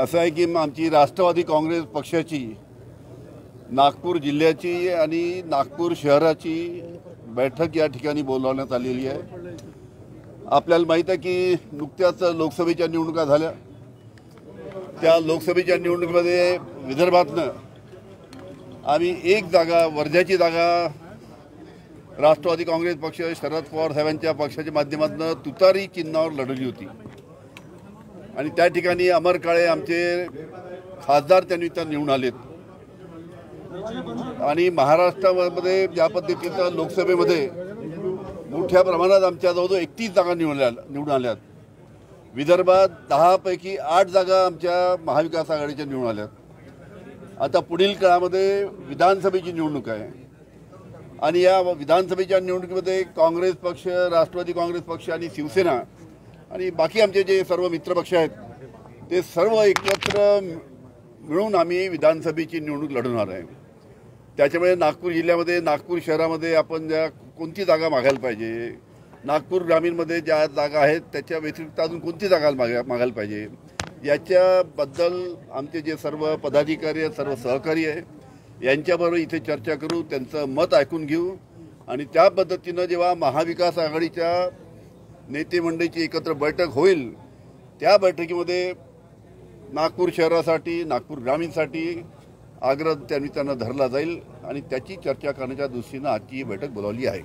असं आहे की आमची राष्ट्रवादी काँग्रेस पक्षाची नागपूर जिल्ह्याची आणि नागपूर शहराची बैठक या ठिकाणी बोलावण्यात आलेली आहे। आपल्याला माहित आहे की नुकत्याच लोकसभेच्या निवडणुका झाल्या। त्या लोकसभेच्या निवडणुकीमध्ये विदर्भातनं आम्ही एक जागा, वर्ध्याची जागा राष्ट्रवादी काँग्रेस पक्ष शरद पवार साहेबांच्या पक्षाच्या माध्यमातून तुतारी चिन्हावर लढवली होती आणि त्या ठिकाणी अमर काळे आमचे खासदार त्यांनी त्या निवडून आलेत आणि महाराष्ट्रामध्ये ज्या पद्धतीनं लोकसभेमध्ये मोठ्या प्रमाणात आमच्या जवळजवळ 31 जागा निवडून आल्यात। विदर्भात 10 पैकी 8 जागा आमच्या महाविकास आघाडीच्या निवडून आल्यात। आता पुढील काळामध्ये विधानसभेची निवडणूक आहे आणि या विधानसभेच्या निवडणुकीमध्ये काँग्रेस पक्ष, राष्ट्रवादी काँग्रेस पक्ष आणि शिवसेना आणि बाकी आमचे जे सर्व मित्रपक्ष आहेत ते सर्व एकत्र मिळून आम्ही विधानसभेची निवडणूक लढवणार आहे। त्याच्यामुळे नागपूर जिल्ह्यामध्ये, नागपूर शहरामध्ये आपण ज्या कोणती जागा मागायला पाहिजे, नागपूर ग्रामीणमध्ये ज्या जागा आहेत त्याच्या व्यतिरिक्त अजून कोणती जागा मागायला पाहिजे, याच्याबद्दल आमचे जे सर्व पदाधिकारी आहेत, सर्व सहकारी आहे, यांच्याबरोबर इथे चर्चा करू, त्यांचं मत ऐकून घेऊ आणि त्या पद्धतीनं जेव्हा महाविकास आघाडीच्या नेते मंडळीची एकत्र बैठक होईल त्या बैठकीमध्ये नागपूर शहरासाठी, नागपूर ग्रामीणसाठी आग्रह त्यांना धरला जाईल आणि त्याची चर्चा करण्याच्या दृष्टीनं आजची ही बैठक बोलावली आहे।